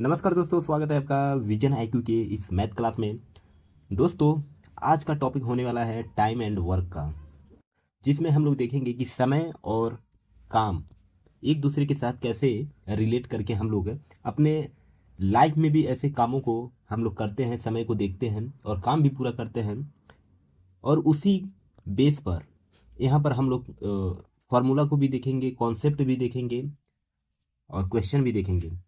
नमस्कार दोस्तों, स्वागत है आपका विजन आईक्यू के इस मैथ क्लास में। दोस्तों, आज का टॉपिक होने वाला है टाइम एंड वर्क का, जिसमें हम लोग देखेंगे कि समय और काम एक दूसरे के साथ कैसे रिलेट करके हम लोग अपने लाइफ में भी ऐसे कामों को हम लोग करते हैं, समय को देखते हैं और काम भी पूरा करते हैं। और उसी बेस पर यहाँ पर हम लोग फार्मूला को भी देखेंगे, कॉन्सेप्ट भी देखेंगे और क्वेश्चन भी देखेंगे।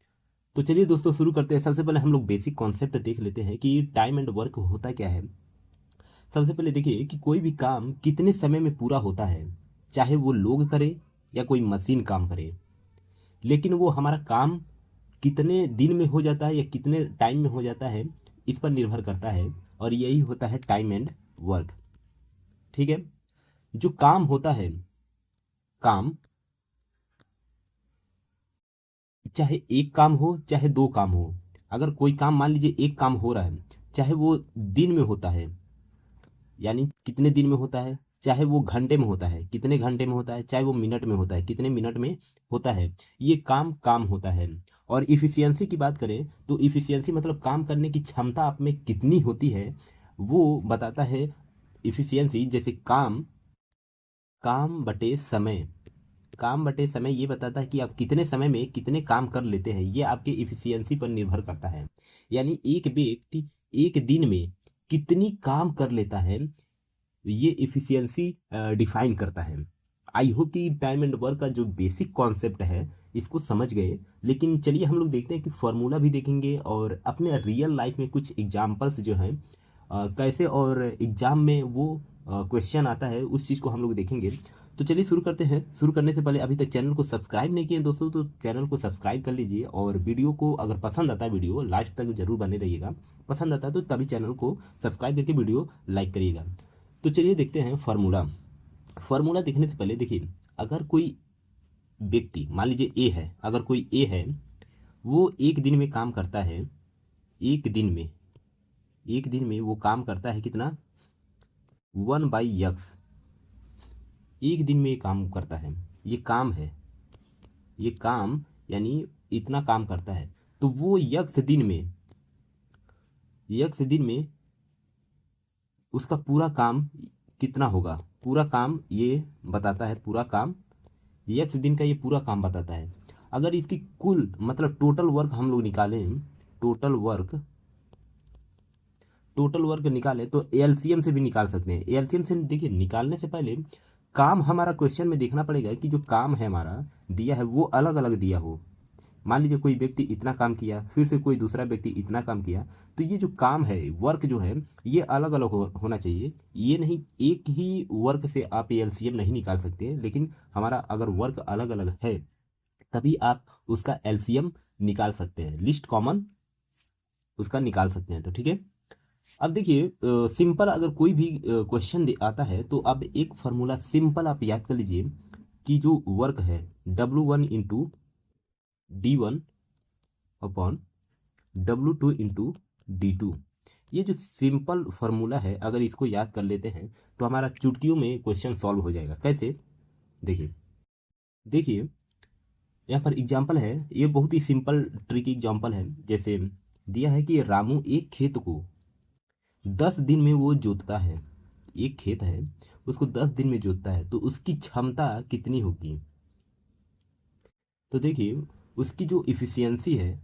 तो चलिए दोस्तों, शुरू करते हैं। सबसे पहले हम लोग बेसिक कॉन्सेप्ट देख लेते हैं कि टाइम एंड वर्क होता क्या है। सबसे पहले देखिए कि कोई भी काम कितने समय में पूरा होता है, चाहे वो लोग करे या कोई मशीन काम करे। लेकिन वो हमारा काम कितने दिन में हो जाता है या कितने टाइम में हो जाता है, इस पर निर्भर करता है। और यही होता है टाइम एंड वर्क। ठीक है। जो काम होता है, काम चाहे एक काम हो चाहे दो काम हो, अगर कोई काम मान लीजिए एक काम हो रहा है, चाहे वो दिन में होता है यानी कितने दिन में होता है, चाहे वो घंटे में होता है कितने घंटे में होता है, चाहे वो मिनट में होता है कितने मिनट में होता है, ये काम काम होता है। और इफिशियंसी की बात करें तो इफिशियंसी मतलब काम करने की क्षमता आप में कितनी होती है, वो बताता है इफिशियंसी। जैसे काम काम बटे समय, काम बटे समय ये बताता है कि आप कितने समय में कितने काम कर लेते हैं, ये आपके इफिशियंसी पर निर्भर करता है। यानी एक व्यक्ति एक दिन में कितनी काम कर लेता है, ये इफिशियंसी डिफाइन करता है। आई होप कि टाइम एंड वर्क का जो बेसिक कॉन्सेप्ट है इसको समझ गए। लेकिन चलिए हम लोग देखते हैं कि फॉर्मूला भी देखेंगे और अपने रियल लाइफ में कुछ एग्जाम्पल्स जो हैं कैसे, और एग्जाम में वो क्वेश्चन आता है, उस चीज़ को हम लोग देखेंगे। तो चलिए शुरू करते हैं। शुरू करने से पहले अभी तक चैनल को सब्सक्राइब नहीं किए हैं दोस्तों, तो चैनल को सब्सक्राइब कर लीजिए। और वीडियो को अगर पसंद आता है, वीडियो लास्ट तक जरूर बने रहिएगा। पसंद आता है तो तभी चैनल को सब्सक्राइब करके वीडियो लाइक करिएगा। तो चलिए देखते हैं फार्मूला। फार्मूला देखने से पहले देखिए, अगर कोई व्यक्ति मान लीजिए ए है, अगर कोई ए है, वो एक दिन में काम करता है, एक दिन में वो काम करता है कितना, 1/x। एक दिन में ये काम करता है, ये काम है, ये काम यानी इतना काम करता है। तो वो यक्स दिन में उसका पूरा काम कितना होगा, पूरा काम ये बताता है। पूरा काम यक्स दिन का ये पूरा काम बताता है। अगर इसकी कुल मतलब टोटल वर्क हम लोग निकालें, टोटल वर्क निकालें तो एलसीएम से भी निकाल सकते हैं। एलसीएम से देखिए, निकालने से पहले काम हमारा क्वेश्चन में देखना पड़ेगा कि जो काम है हमारा दिया है वो अलग अलग दिया हो। मान लीजिए कोई व्यक्ति इतना काम किया, फिर से कोई दूसरा व्यक्ति इतना काम किया, तो ये जो काम है, वर्क जो है, ये अलग अलग होना चाहिए। ये नहीं एक ही वर्क से आप एलसीएम नहीं निकाल सकते। लेकिन हमारा अगर वर्क अलग अलग है तभी आप उसका एलसीएम निकाल सकते हैं, लिस्ट कॉमन उसका निकाल सकते हैं। तो ठीक है। अब देखिए, सिंपल अगर कोई भी क्वेश्चन आता है तो अब एक फार्मूला सिंपल आप याद कर लीजिए कि जो वर्क है W1 × D1 upon W2 × D2। ये जो सिंपल फार्मूला है, अगर इसको याद कर लेते हैं तो हमारा चुटकियों में क्वेश्चन सॉल्व हो जाएगा। कैसे, देखिए देखिए यहाँ पर एग्जाम्पल है, ये बहुत ही सिंपल ट्रिक एग्जाम्पल है। जैसे दिया है कि रामू एक खेत को 10 दिन में वो जोतता है। एक खेत है, उसको 10 दिन में जोतता है, तो उसकी क्षमता कितनी होगी। तो देखिए, उसकी जो इफिशियंसी है,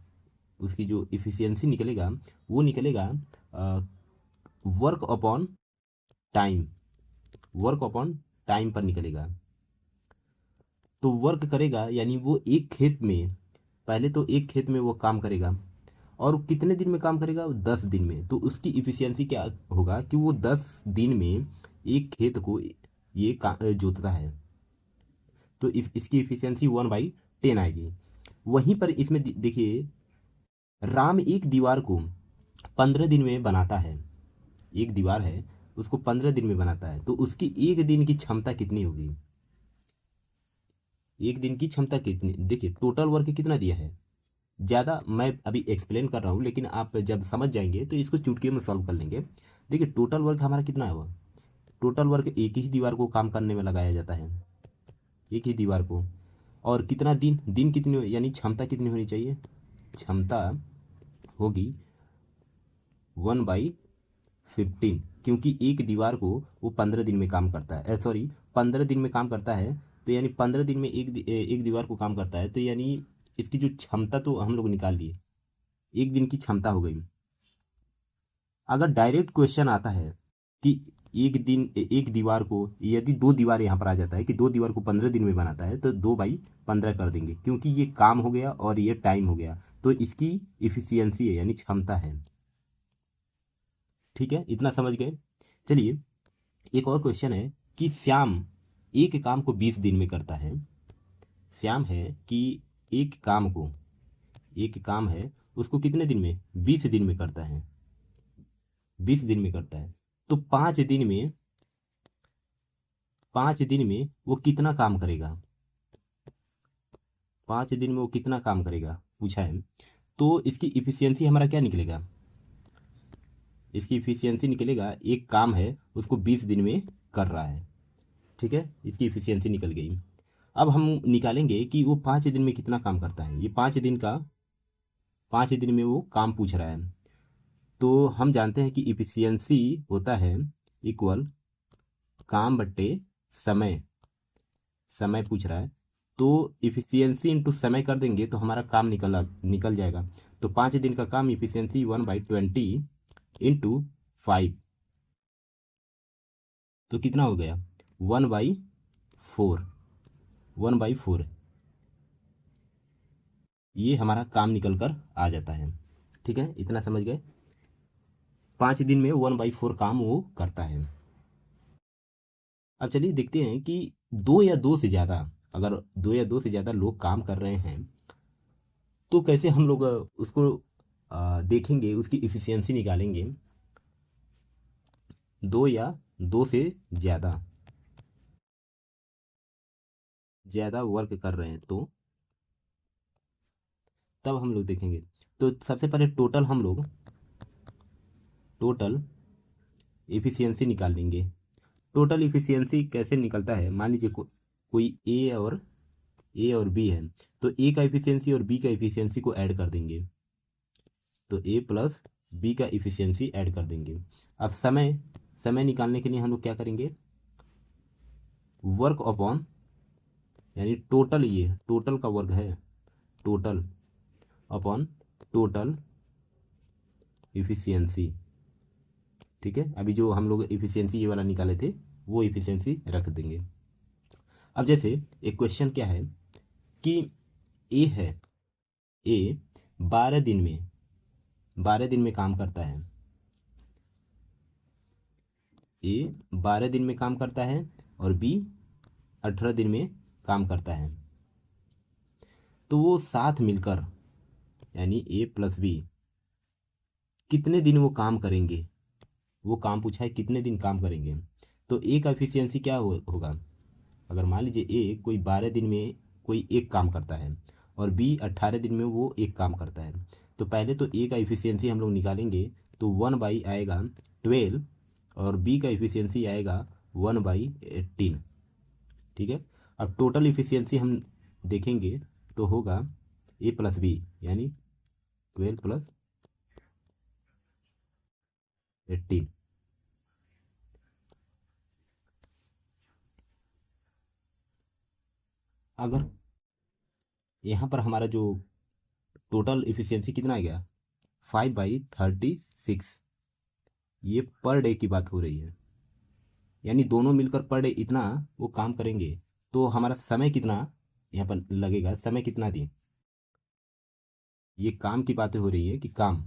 उसकी जो इफिशियंसी निकलेगा वो निकलेगा work upon time, work upon time पर निकलेगा। तो वर्क करेगा यानी वो एक खेत में, पहले तो एक खेत में वो काम करेगा और कितने दिन में काम करेगा, 10 दिन में। तो उसकी इफिशियंसी क्या होगा कि वो 10 दिन में एक खेत को ये जोतता है। तो इसकी इफिशियंसी 1/10 आएगी। वहीं पर इसमें देखिए, राम एक दीवार को 15 दिन में बनाता है। एक दीवार है, उसको 15 दिन में बनाता है, तो उसकी एक दिन की क्षमता कितनी होगी। एक दिन की क्षमता कितनी, देखिए टोटल वर्क कितना दिया है। ज़्यादा मैं अभी एक्सप्लेन कर रहा हूँ, लेकिन आप जब समझ जाएंगे तो इसको चुटकियों में सॉल्व कर लेंगे। देखिए टोटल वर्क हमारा कितना है, वो टोटल वर्क एक ही दीवार को काम करने में लगाया जाता है, एक ही दीवार को। और कितना दिन, दिन कितनी यानी क्षमता कितनी होनी चाहिए, क्षमता होगी 1/15, क्योंकि एक दीवार को वो 15 दिन में काम करता है, सॉरी 15 दिन में काम करता है। तो यानी 15 दिन में एक दीवार को काम करता है, तो यानी इसकी जो क्षमता तो हम लोग निकाल लिए, एक दिन की क्षमता हो गई। अगर डायरेक्ट क्वेश्चन आता है कि एक दीवार को, यदि दो दीवार यहाँ पर आ जाता है कि दो दीवार को 15 दिन में बनाता है, तो 2/15 कर देंगे, क्योंकि ये काम हो गया और ये टाइम हो गया, तो इसकी इफिशियंसी है यानी क्षमता है। ठीक है, इतना समझ गए। चलिए एक और क्वेश्चन है कि श्याम एक काम को 20 दिन में करता है। श्याम है कि एक काम है उसको कितने दिन में, 20 दिन में करता है, 20 दिन में करता है। तो 5 दिन में वो कितना काम करेगा, 5 दिन में वो कितना काम करेगा पूछा है। तो इसकी इफिशियंसी हमारा क्या निकलेगा, इसकी इफिशियंसी निकलेगा, एक काम है उसको 20 दिन में कर रहा है। ठीक है, इसकी इफिशियंसी निकल गई। अब हम निकालेंगे कि वो 5 दिन में कितना काम करता है। ये 5 दिन में वो काम पूछ रहा है, तो हम जानते हैं कि इफिशियंसी होता है इक्वल काम बट्टे समय, समय पूछ रहा है, तो इफिशियंसी इंटू समय कर देंगे तो हमारा काम निकल जाएगा। तो 5 दिन का काम इफिशियंसी 1/20 इंटू 5, तो कितना हो गया 1/4, 1/4, ये हमारा काम निकल कर आ जाता है। ठीक है, इतना समझ गए। 5 दिन में 1/4 काम वो करता है। अब चलिए देखते हैं कि दो या दो से ज़्यादा, अगर दो या दो से ज़्यादा लोग काम कर रहे हैं तो कैसे हम लोग उसको देखेंगे, उसकी इफिशियंसी निकालेंगे। दो या दो से ज़्यादा वर्क कर रहे हैं तो तब हम लोग देखेंगे। तो सबसे पहले टोटल इफिशियंसी निकाल लेंगे। टोटल इफिशियंसी कैसे निकलता है, मान लीजिए कोई ए और बी है, तो ए का इफिशियंसी और बी का इफिशियंसी को ऐड कर देंगे, तो ए प्लस बी का इफिशियंसी ऐड कर देंगे। अब समय निकालने के लिए हम लोग क्या करेंगे, वर्क अपॉन, यानी टोटल, ये टोटल का वर्ग है, टोटल अपॉन टोटल इफिशियंसी। ठीक है, अभी जो हम लोग इफिशियंसी ये वाला निकाले थे वो इफिशियंसी रख देंगे। अब जैसे एक क्वेश्चन क्या है कि ए 12 दिन में काम करता है, ए 12 दिन में काम करता है और बी 18 दिन में काम करता है। तो वो साथ मिलकर, यानी ए प्लस बी, कितने दिन वो काम करेंगे, वो काम पूछा है कितने दिन काम करेंगे। तो ए का एफिशिएंसी क्या होगा, अगर मान लीजिए ए कोई 12 दिन में कोई एक काम करता है और बी 18 दिन में वो एक काम करता है, तो पहले तो ए का एफिशिएंसी हम लोग निकालेंगे, तो 1 आएगा 12 और बी का एफिशिएंसी आएगा 1/18। ठीक है, अब टोटल इफिशियंसी हम देखेंगे तो होगा ए प्लस बी, यानी 12 प्लस 18। अगर यहाँ पर हमारा जो टोटल इफिशियंसी कितना आ गया 5/36, ये पर डे की बात हो रही है, यानी दोनों मिलकर पर डे इतना वो काम करेंगे। तो हमारा समय कितना यहाँ पर लगेगा, समय कितना दिए, ये काम की बातें हो रही है कि काम,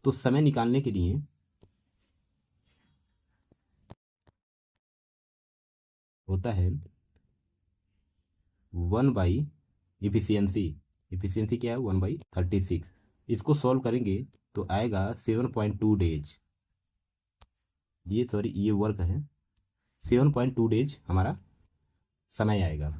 तो समय निकालने के लिए होता है 1/इफिशियंसी, इफिशियंसी क्या है 1/36, इसको सॉल्व करेंगे तो आएगा 7.2 डेज, ये सॉरी ये वर्क है, 7.2 डेज हमारा समय आएगा।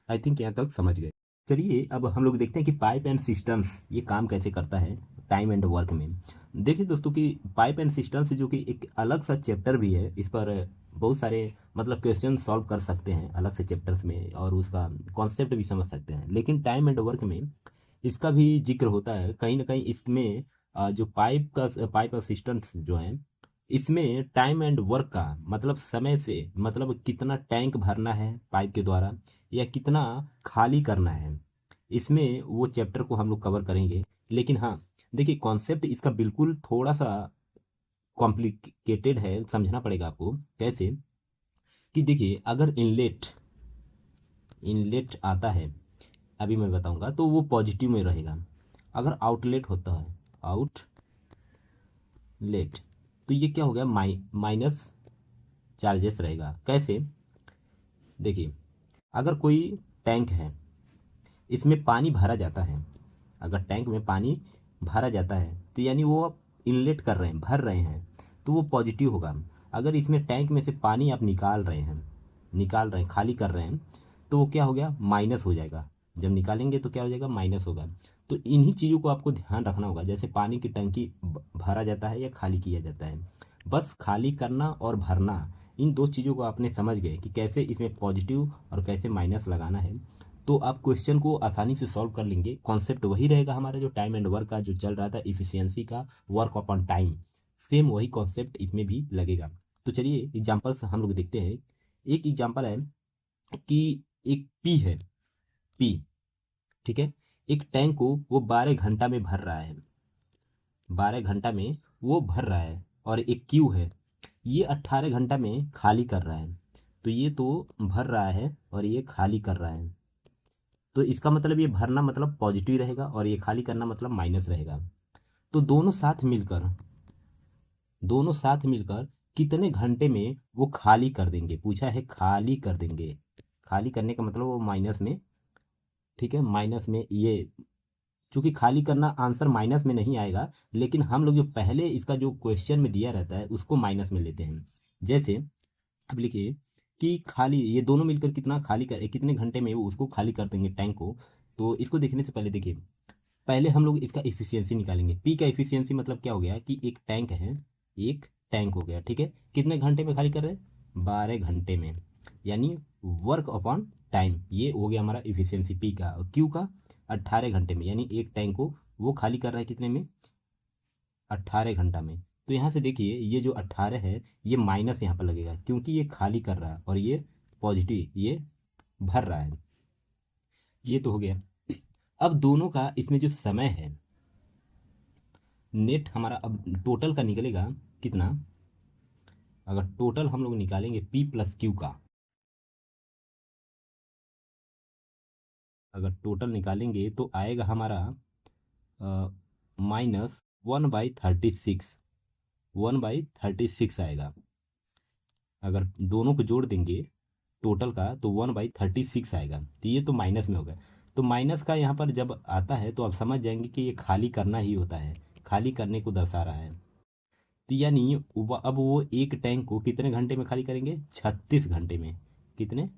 आई थिंक यहाँ तक समझ गए। चलिए अब हम लोग देखते हैं कि पाइप एंड सिस्टम्स ये काम कैसे करता है टाइम एंड वर्क में। देखिए दोस्तों कि पाइप एंड सिस्टम्स जो कि एक अलग सा चैप्टर भी है, इस पर बहुत सारे मतलब क्वेश्चन सॉल्व कर सकते हैं अलग से चैप्टर्स में और उसका कॉन्सेप्ट भी समझ सकते हैं, लेकिन टाइम एंड वर्क में इसका भी जिक्र होता है कहीं ना कहीं। इसमें जो पाइप असिस्टेंट्स जो हैं, इसमें टाइम एंड वर्क का मतलब समय से मतलब कितना टैंक भरना है पाइप के द्वारा या कितना खाली करना है, इसमें वो चैप्टर को हम लोग कवर करेंगे। लेकिन हाँ, देखिए कॉन्सेप्ट इसका बिल्कुल थोड़ा सा कॉम्प्लिकेटेड है, समझना पड़ेगा आपको। कैसे कि देखिए अगर इनलेट इनलेट आता है, अभी मैं बताऊंगा, तो वो पॉजिटिव में रहेगा। अगर आउटलेट होता है, आउटलेट, तो ये क्या हो गया, माइनस चार्जेस रहेगा। कैसे, देखिए अगर कोई टैंक है, इसमें पानी भरा जाता है, अगर टैंक में पानी भरा जाता है तो यानी वो आप इनलेट कर रहे हैं, भर रहे हैं, तो वो पॉजिटिव होगा। अगर इसमें टैंक में से पानी आप निकाल रहे हैं, खाली कर रहे हैं, तो वो क्या हो गया, माइनस हो जाएगा। जब निकालेंगे तो क्या हो जाएगा, माइनस होगा। तो इन्हीं चीज़ों को आपको ध्यान रखना होगा, जैसे पानी की टंकी भरा जाता है या खाली किया जाता है। बस खाली करना और भरना, इन दो चीज़ों को आपने समझ गए कि कैसे इसमें पॉजिटिव और कैसे माइनस लगाना है, तो आप क्वेश्चन को आसानी से सॉल्व कर लेंगे। कॉन्सेप्ट वही रहेगा हमारा, जो टाइम एंड वर्क का जो चल रहा था, इफिशियंसी का, वर्क अपॉन टाइम, सेम वही कॉन्सेप्ट इसमें भी लगेगा। तो चलिए एग्जाम्पल्स हम लोग देखते हैं। एक एग्जाम्पल है कि एक पी है, पी, ठीक है, एक टैंक को वो 12 घंटा में भर रहा है, 12 घंटा में वो भर रहा है। और एक क्यू है, ये 18 घंटा में खाली कर रहा है। तो ये तो भर रहा है और ये खाली कर रहा है, तो इसका मतलब ये भरना मतलब पॉजिटिव रहेगा और ये खाली करना मतलब माइनस रहेगा। तो दोनों साथ मिलकर कितने घंटे में वो खाली कर देंगे, पूछा है खाली कर देंगे। खाली करने का मतलब वो माइनस में, ठीक है, माइनस में ये, चूंकि खाली करना आंसर माइनस में नहीं आएगा, लेकिन हम लोग जो पहले इसका जो क्वेश्चन में दिया रहता है उसको माइनस में लेते हैं। जैसे अब लिखिए कि खाली, ये दोनों मिलकर कितना खाली कर, कितने घंटे में वो उसको खाली कर देंगे टैंक को। तो इसको देखने से पहले देखिए, पहले हम लोग इसका इफिशियंसी निकालेंगे। पी का इफिशियंसी मतलब क्या हो गया कि एक टैंक है, एक टैंक हो गया, ठीक है, कितने घंटे में खाली कर रहे हैं, 12 घंटे में, यानी वर्क अपॉन टाइम, ये हो गया हमारा इफिशियंसी पी का। और क्यू का 18 घंटे में, यानी एक टैंक को वो खाली कर रहा है कितने में, 18 घंटा में। तो यहाँ से देखिए ये जो 18 है ये माइनस यहाँ पर लगेगा, क्योंकि ये खाली कर रहा है और ये पॉजिटिव, ये भर रहा है। ये तो हो गया। अब दोनों का इसमें जो समय है, नेट हमारा अब टोटल का निकलेगा कितना, अगर टोटल हम लोग निकालेंगे पी प्लस क्यू का, अगर टोटल निकालेंगे तो आएगा हमारा -1/36, 1/36 आएगा। अगर दोनों को जोड़ देंगे टोटल का तो 1/36 आएगा, तो ये तो माइनस में होगा। तो माइनस का यहाँ पर जब आता है तो आप समझ जाएंगे कि ये खाली करना ही होता है, खाली करने को दर्शा रहा है। तो यानी अब वो एक टैंक को कितने घंटे में खाली करेंगे, 36 घंटे में। कितने,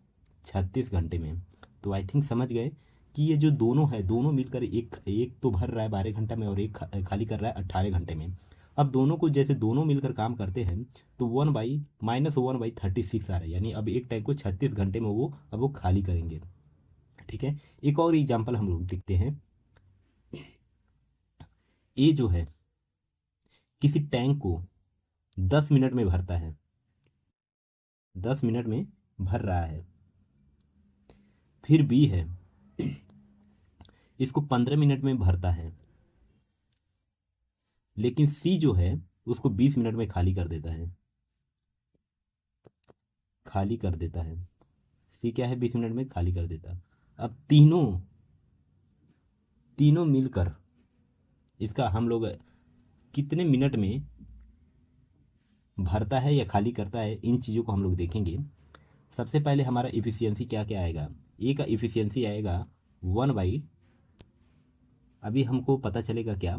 36 घंटे में। तो आई थिंक समझ गए कि ये जो दोनों है, दोनों मिलकर एक एक तो भर रहा है 12 घंटा में और एक खाली कर रहा है 18 घंटे में। अब दोनों को जैसे दोनों मिलकर काम करते हैं तो -1/36 आ रहा है, यानी अब एक टैंक को 36 घंटे में वो खाली करेंगे। ठीक है, एक और एग्जाम्पल हम लोग देखते हैं। ए जो है किसी टैंक को 10 मिनट में भरता है, 10 मिनट में भर रहा है। फिर बी है, इसको 15 मिनट में भरता है, लेकिन सी जो है उसको 20 मिनट में खाली कर देता है। सी क्या है, 20 मिनट में खाली कर देता। अब तीनों तीनों मिलकर इसका हम लोग कितने मिनट में भरता है या खाली करता है, इन चीज़ों को हम लोग देखेंगे। सबसे पहले हमारा इफिशियंसी क्या क्या आएगा, ए का इफिशियंसी आएगा 1/, अभी हमको पता चलेगा क्या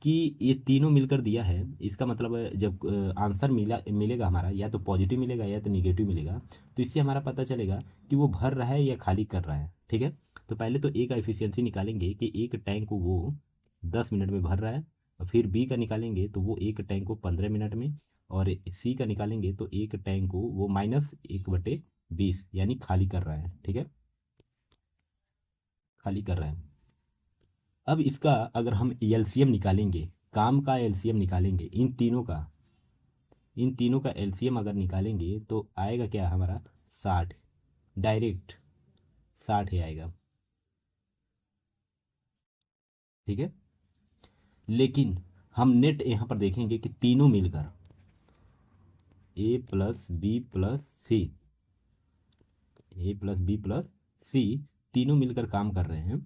कि ये तीनों मिलकर दिया है, इसका मतलब जब आंसर मिलेगा हमारा, या तो पॉजिटिव मिलेगा या तो निगेटिव मिलेगा, तो इससे हमारा पता चलेगा कि वो भर रहा है या खाली कर रहा है। ठीक है, तो पहले तो ए का इफिशियंसी निकालेंगे कि एक टैंक को वो 10 मिनट में भर रहा है। और फिर बी का निकालेंगे तो वो एक टैंक को 15 मिनट में। और सी का निकालेंगे तो एक टैंक को वो -1/20 यानी खाली कर रहा है। ठीक है, खाली कर रहा है। अब इसका अगर हम एलसीएम निकालेंगे, काम का एलसीएम निकालेंगे, इन तीनों का एलसीएम अगर निकालेंगे तो आएगा क्या हमारा 60, डायरेक्ट 60 ही आएगा। ठीक है, लेकिन हम नेट यहाँ पर देखेंगे कि तीनों मिलकर ए प्लस बी प्लस सी, ए प्लस बी प्लस सी तीनों मिलकर काम कर रहे हैं।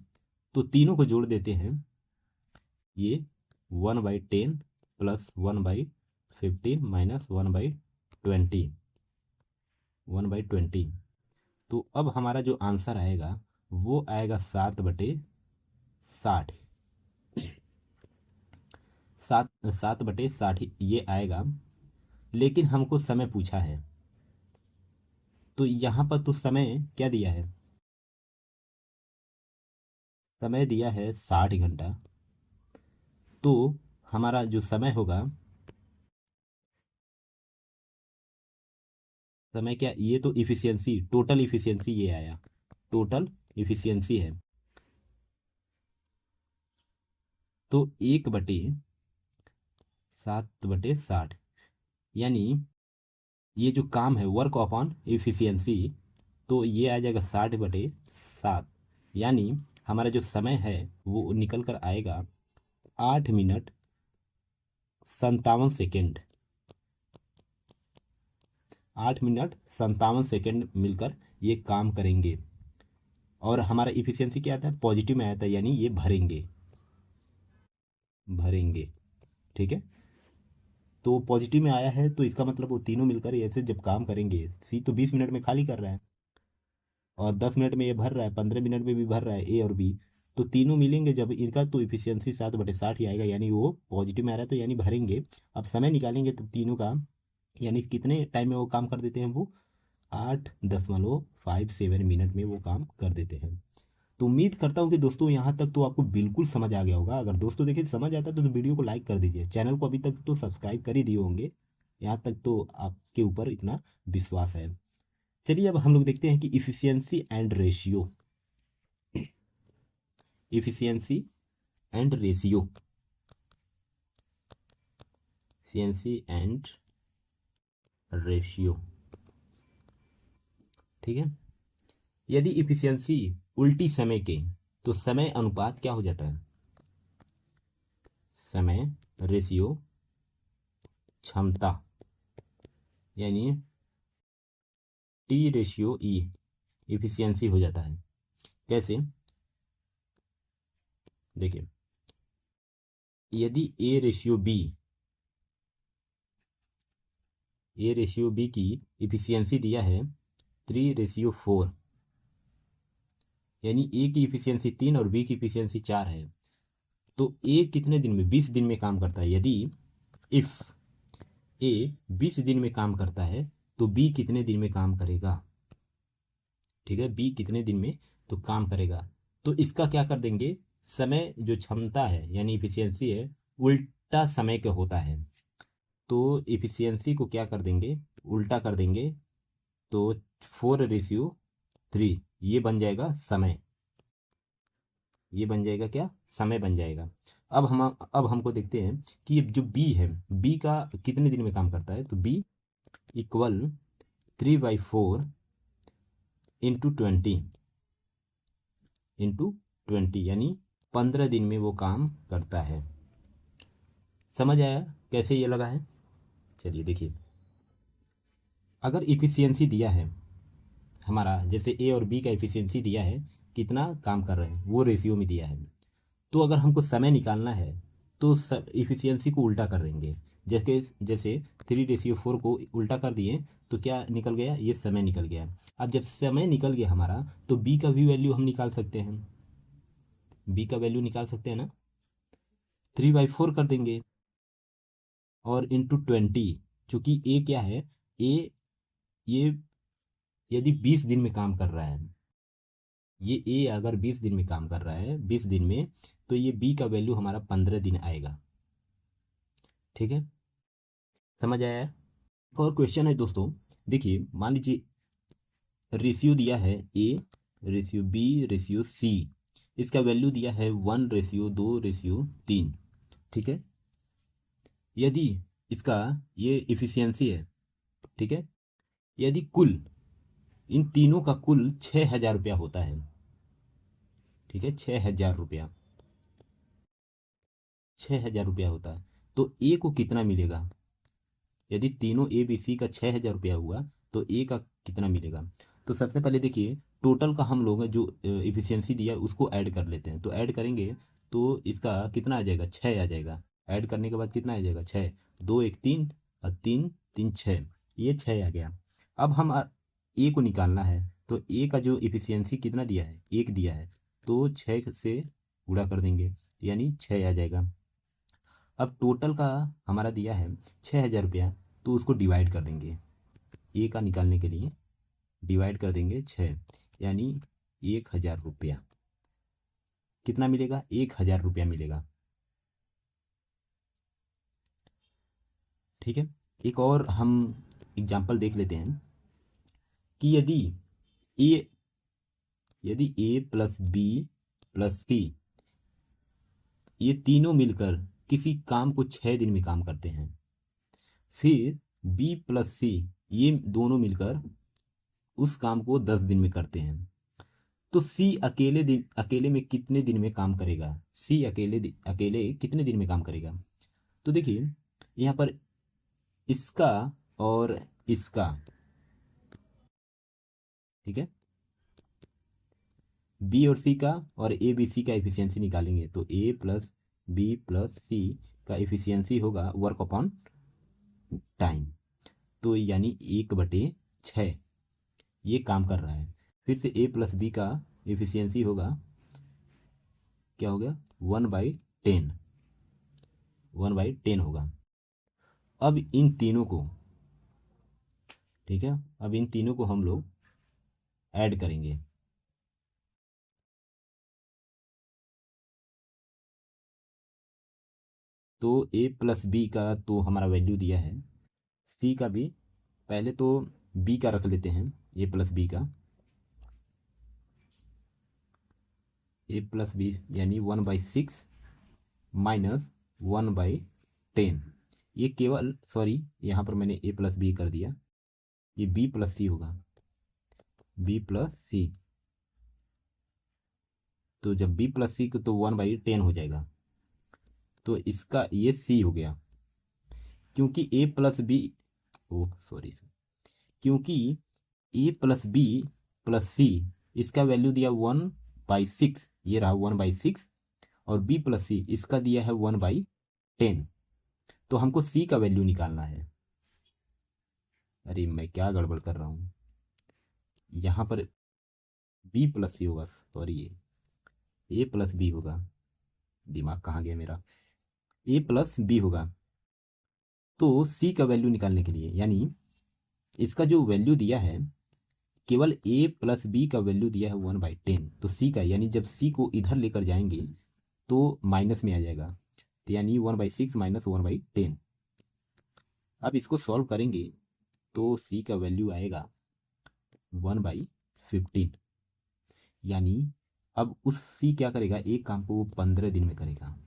तो तीनों को जोड़ देते हैं, ये 1/10 प्लस 1/15 माइनस 1/20, 1/20। तो अब हमारा जो आंसर आएगा वो आएगा 7/60, 7/60 ये आएगा। लेकिन हमको समय पूछा है, तो यहाँ पर तो समय क्या दिया है, समय दिया है 60 घंटा। तो हमारा जो समय होगा, समय क्या, ये तो इफिशियंसी, टोटल इफिशियंसी ये आया, टोटल इफिशियंसी है। तो 1/7/60, यानी ये जो काम है वर्क अपॉन इफिशियंसी, तो ये आ जाएगा 60/7, यानी हमारा जो समय है वो निकल कर आएगा 8 मिनट 57 सेकेंड, 8 मिनट 57 सेकेंड मिलकर ये काम करेंगे। और हमारा इफिशियंसी क्या आता है, पॉजिटिव में आता है, यानी ये भरेंगे, भरेंगे। ठीक है, तो पॉजिटिव में आया है तो इसका मतलब वो तीनों मिलकर ऐसे जब काम करेंगे, सी तो 20 मिनट में खाली कर रहा है और 10 मिनट में ये भर रहा है, 15 मिनट में भी भर रहा है, ए और बी। तो तीनों मिलेंगे जब इनका, तो इफिशियंसी 7/60 ही आएगा, यानी वो पॉजिटिव में आ रहा है तो यानी भरेंगे। अब समय निकालेंगे तो तीनों का, यानी कितने टाइम में वो काम कर देते हैं, वो 8.57 मिनट में वो काम कर देते हैं। तो उम्मीद करता हूँ कि दोस्तों यहाँ तक तो आपको बिल्कुल समझ आ गया होगा। अगर दोस्तों देखिए समझ आता है तो वीडियो को लाइक कर दीजिए, चैनल को अभी तक तो सब्सक्राइब कर ही दिए होंगे, यहाँ तक तो आपके ऊपर इतना विश्वास है। चलिए अब हम लोग देखते हैं कि efficiency and ratio, efficiency and ratio, efficiency and ratio. ठीक है, यदि इफिशियंसी उल्टी समय के, तो समय अनुपात क्या हो जाता है, समय रेशियो क्षमता, यानी T/E इफिशियंसी हो जाता है। कैसे, देखिए, यदि A/B की इफिशियंसी दिया है 3/4, यानी ए की इफिशियंसी 3 और बी की इफिशियंसी 4 है, तो ए कितने दिन में, 20 दिन में काम करता है। यदि इफ ए 20 दिन में काम करता है तो बी कितने दिन में काम करेगा। ठीक है, बी कितने दिन में तो काम करेगा। तो इसका क्या कर देंगे, समय जो क्षमता है यानी इफिशियंसी है उल्टा समय का होता है, तो इफिशियंसी को क्या कर देंगे, उल्टा कर देंगे। तो 4/3 ये बन जाएगा समय, ये बन जाएगा क्या, समय बन जाएगा। अब हमको देखते हैं कि जो बी है, बी का कितने दिन में काम करता है, तो बी इक्वल 3/4 इंटू 20 यानी 15 दिन में वो काम करता है। समझ आया कैसे ये लगा है। चलिए देखिए, अगर इफिशियंसी दिया है हमारा, जैसे ए और बी का इफिशियंसी दिया है, कितना काम कर रहे हैं वो रेशियो में दिया है, तो अगर हमको समय निकालना है तो इफिशियंसी को उल्टा कर देंगे। जैसे 3/4 को उल्टा कर दिए तो क्या निकल गया, ये समय निकल गया। अब जब समय निकल गया हमारा, तो बी का भी वैल्यू हम निकाल सकते हैं, बी का वैल्यू निकाल सकते हैं ना, 3/4 कर देंगे और इंटू 20, चूंकि ए क्या है, ए ये यदि 20 दिन में काम कर रहा है, ये ए अगर 20 दिन में काम कर रहा है, 20 दिन में, तो ये बी का वैल्यू हमारा 15 दिन आएगा। ठीक है, समझ आया। एक और क्वेश्चन है दोस्तों, देखिए मान लीजिए रेशियो दिया है A ratio B ratio C, इसका वैल्यू दिया है 1:2:3। ठीक है। यदि इसका ये इफिशियंसी है, ठीक है, यदि कुल इन तीनों का कुल 6,000 रुपया होता है, ठीक है, 6,000 रुपया, 6,000 रुपया होता है, तो ए को कितना मिलेगा? यदि तीनों ए बी सी का 6,000 रुपया हुआ तो ए का कितना मिलेगा? तो सबसे पहले देखिए, टोटल का हम लोग जो इफिशियंसी दिया है उसको ऐड कर लेते हैं। तो ऐड करेंगे तो इसका कितना आ जाएगा? 6 आ जाएगा। ऐड करने के बाद कितना आ जाएगा? 6, 2 1 3 और 3 3 6, ये 6 आ गया। अब हम ए को निकालना है, तो ए का जो इफिशियंसी कितना दिया है? 1 दिया है, तो 6 से गुणा कर देंगे, यानी 6 आ जाएगा। अब टोटल का हमारा दिया है 6,000 रुपया, तो उसको डिवाइड कर देंगे, ए का निकालने के लिए डिवाइड कर देंगे 6, यानी 1,000 रुपया। कितना मिलेगा? 1,000 रुपया मिलेगा। ठीक है। एक और हम एग्जाम्पल देख लेते हैं कि ए यदि ए प्लस बी प्लस सी, ये तीनों मिलकर किसी काम को 6 दिन में काम करते हैं, फिर बी प्लस सी ये दोनों मिलकर उस काम को 10 दिन में करते हैं, तो सी अकेले में कितने दिन में काम करेगा? सी अकेले कितने दिन में काम करेगा? तो देखिए यहाँ पर इसका और इसका, ठीक है, बी और सी का और ए बी सी का एफिशिएंसी निकालेंगे, तो ए प्लस बी प्लस सी का एफिशिएंसी होगा वर्क अपॉन टाइम, तो यानी 1/6 ये काम कर रहा है। फिर से ए प्लस बी का एफिशिएंसी होगा, क्या हो गया? 1/10, 1/10 होगा। अब इन तीनों को, ठीक है, अब इन तीनों को हम लोग ऐड करेंगे, तो ए प्लस बी का तो हमारा वैल्यू दिया है, सी का भी पहले तो बी का रख लेते हैं, ए प्लस बी का, ए प्लस बी यानी 1/6 माइनस 1/10, ये केवल सॉरी यहाँ पर मैंने ए प्लस बी कर दिया, ये बी प्लस सी होगा, बी प्लस सी, तो जब बी प्लस सी को तो 1/10 हो जाएगा, तो इसका ये सी हो गया, क्योंकि ए प्लस बी, ओ सॉरी, क्योंकि ए प्लस बी प्लस सी इसका वैल्यू दिया 1/6, ये रहा 1/6, और बी प्लस सी इसका दिया है 1/10, तो हमको सी का वैल्यू निकालना है। अरे मैं क्या गड़बड़ कर रहा हूँ, यहाँ पर बी प्लस सी होगा, सॉरी ये ए प्लस बी होगा, दिमाग कहाँ गया मेरा, ए प्लस बी होगा। तो सी का वैल्यू निकालने के लिए, यानी इसका जो वैल्यू दिया है, केवल ए प्लस बी का वैल्यू दिया है 1/10, तो सी का, यानी जब सी को इधर लेकर जाएंगे तो माइनस में आ जाएगा, तो यानी 1/6 माइनस 1/10। अब इसको सॉल्व करेंगे तो सी का वैल्यू आएगा 1/15, यानी अब उस सी क्या करेगा? एक काम को वो 15 दिन में करेगा,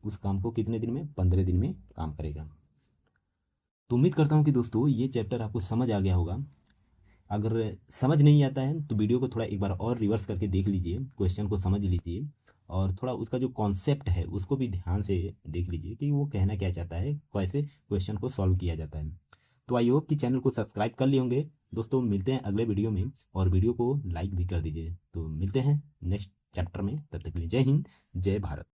उस काम को कितने दिन में? 15 दिन में काम करेगा। तो उम्मीद करता हूँ कि दोस्तों ये चैप्टर आपको समझ आ गया होगा। अगर समझ नहीं आता है तो वीडियो को थोड़ा एक बार और रिवर्स करके देख लीजिए, क्वेश्चन को समझ लीजिए, और थोड़ा उसका जो कॉन्सेप्ट है उसको भी ध्यान से देख लीजिए कि वो कहना क्या चाहता है, कैसे क्वेश्चन को सॉल्व किया जाता है। तो आई होप कि चैनल को सब्सक्राइब कर लिए होंगे। दोस्तों मिलते हैं अगले वीडियो में, और वीडियो को लाइक भी कर दीजिए। तो मिलते हैं नेक्स्ट चैप्टर में, तब तक के लिए जय हिंद, जय भारत।